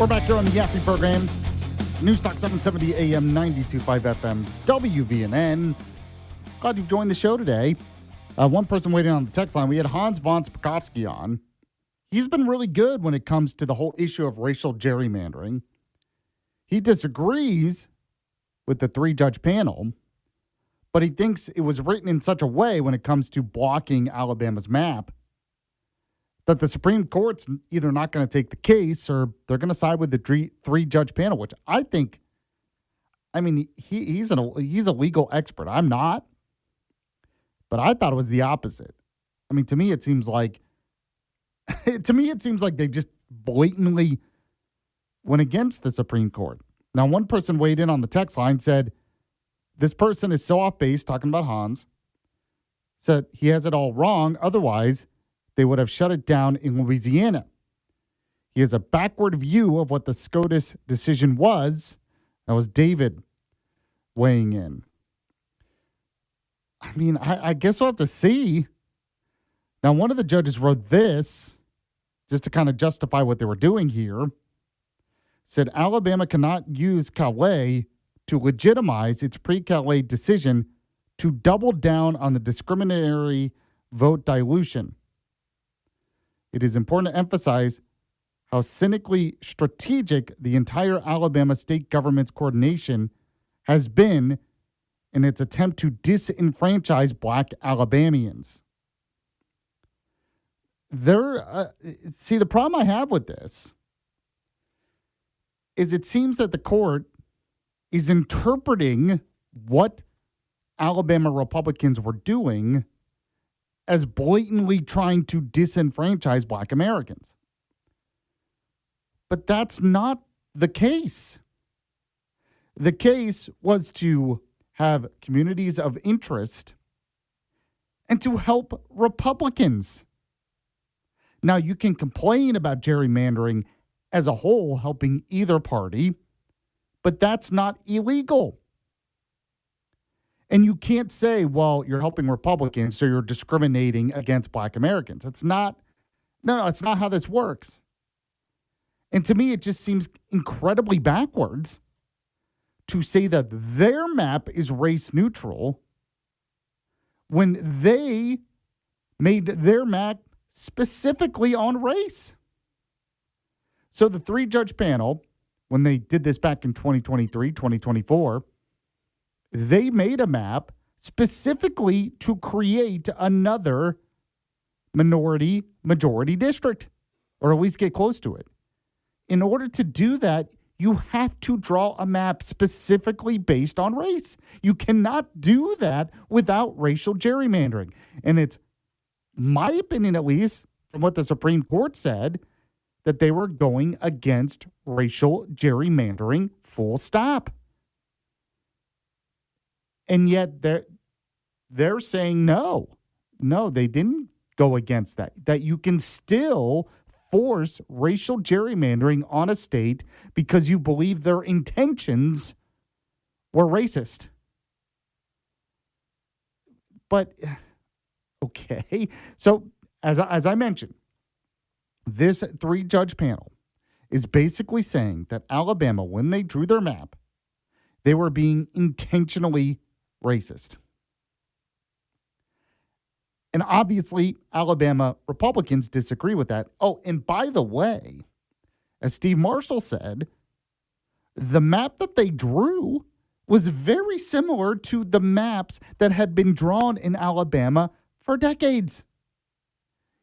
We're back here on the Yaffee program. News Talk 770 AM 92.5 FM WVNN. Glad you've joined the show today. One person waiting on the text line. We had Hans von Spakovsky on. He's been really good when it comes to the whole issue of racial gerrymandering. He disagrees with the three-judge panel, but he thinks it was written in such a way when it comes to blocking Alabama's map that the Supreme Court's either not going to take the case or they're going to side with the three-judge panel, which I think, I mean, he's a legal expert. I'm not. But I thought it was the opposite. I mean, to me, it seems like they just blatantly went against the Supreme Court. Now, one person weighed in on the text line, said, this person is so off base, talking about Hans, said he has it all wrong. Otherwise, they would have shut it down in Louisiana. He has a backward view of what the SCOTUS decision was. That was David weighing in. I mean, I guess we'll have to see. Now, one of the judges wrote this, just to kind of justify what they were doing here, said Alabama cannot use Calais to legitimize its pre-Calais decision to double down on the discriminatory vote dilution. It is important to emphasize how cynically strategic the entire Alabama state government's coordination has been in its attempt to disenfranchise black Alabamians. See, the problem I have with this is it seems that the court is interpreting what Alabama Republicans were doing as blatantly trying to disenfranchise black Americans. But that's not the case. The case was to have communities of interest and to help Republicans. Now, you can complain about gerrymandering as a whole helping either party, but that's not illegal. And you can't say, well, you're helping Republicans, so you're discriminating against black Americans. It's not how this works. And to me, it just seems incredibly backwards to say that their map is race neutral when they made their map specifically on race. So the three-judge panel, when they did this back in 2023, 2024, they made a map specifically to create another minority-majority district, or at least get close to it. In order to do that, you have to draw a map specifically based on race. You cannot do that without racial gerrymandering. And it's my opinion, at least, from what the Supreme Court said, that they were going against racial gerrymandering, full stop. And yet they're saying no, they didn't go against that, that you can still force racial gerrymandering on a state because you believe their intentions were racist. But, okay. So, as I mentioned, this three-judge panel is basically saying that Alabama, when they drew their map, they were being intentionally racist. And obviously, Alabama Republicans disagree with that. Oh, and by the way, as Steve Marshall said, the map that they drew was very similar to the maps that had been drawn in Alabama for decades.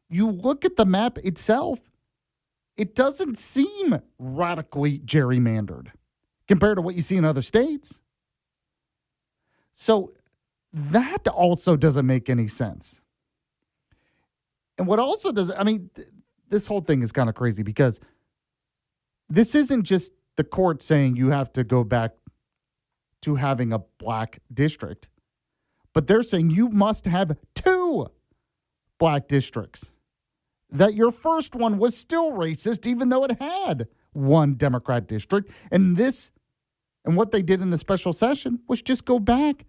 You look at the map itself, it doesn't seem radically gerrymandered compared to what you see in other states. So that also doesn't make any sense. And what also does, this whole thing is kind of crazy because this isn't just the court saying you have to go back to having a black district, but they're saying you must have two black districts. That your first one was still racist, even though it had one Democrat district. And what they did in the special session was just go back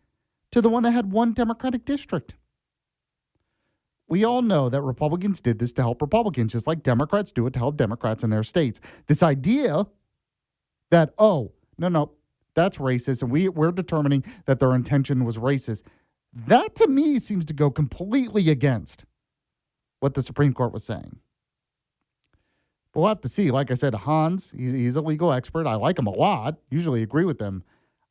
to the one that had one Democratic district. We all know that Republicans did this to help Republicans, just like Democrats do it to help Democrats in their states. This idea that, oh, no, that's racist, and we're determining that their intention was racist. That, to me, seems to go completely against what the Supreme Court was saying. But we'll have to see. Like I said, Hans, he's a legal expert. I like him a lot. Usually agree with him.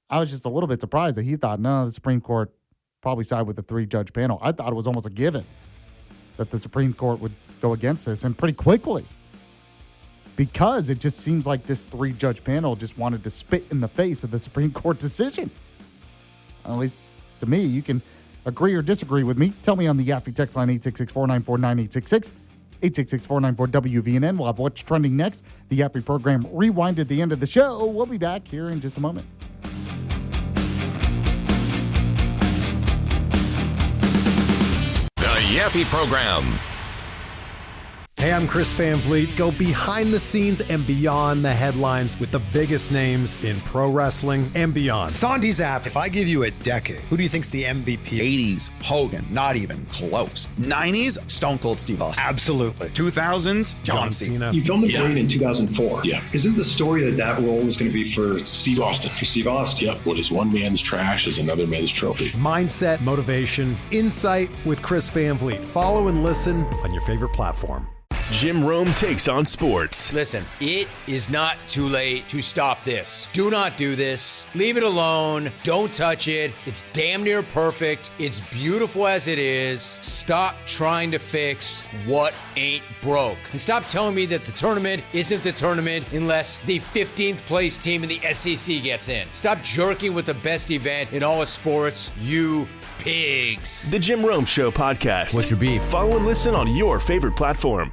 I was just a little bit surprised that he thought, no, the Supreme Court probably side with the 3-judge panel. I thought it was almost a given that the Supreme Court would go against this, and pretty quickly. Because it just seems like this 3-judge panel just wanted to spit in the face of the Supreme Court decision. At least to me, you can agree or disagree with me. Tell me on the Yaffee text line, 866-494-9866, 866-494-WVNN. We'll have what's trending next. The Yaffee program rewind at the end of the show. We'll be back here in just a moment. The Yaffee program. Hey, I'm Chris Van Vliet. Go behind the scenes and beyond the headlines with the biggest names in pro wrestling and beyond. Sandy's app. If I give you a decade, who do you think's the MVP? 80s, Hogan, not even close. 90s, Stone Cold Steve Austin. Absolutely. 2000s, John Cena. You filmed the Brain in 2004. Yeah. Isn't the story that role was going to be for Steve Austin? For Steve Austin. Yep. What is one man's trash is another man's trophy. Mindset, motivation, insight with Chris Van Vliet. Follow and listen on your favorite platform. Jim Rome takes on sports. Listen, it is not too late to stop this. Do not do this. Leave it alone. Don't touch it. It's damn near perfect. It's beautiful as it is. Stop trying to fix what ain't broke. And stop telling me that the tournament isn't the tournament unless the 15th place team in the SEC gets in. Stop jerking with the best event in all of sports, you pigs. The Jim Rome Show podcast. What's your beef? Follow and listen on your favorite platform.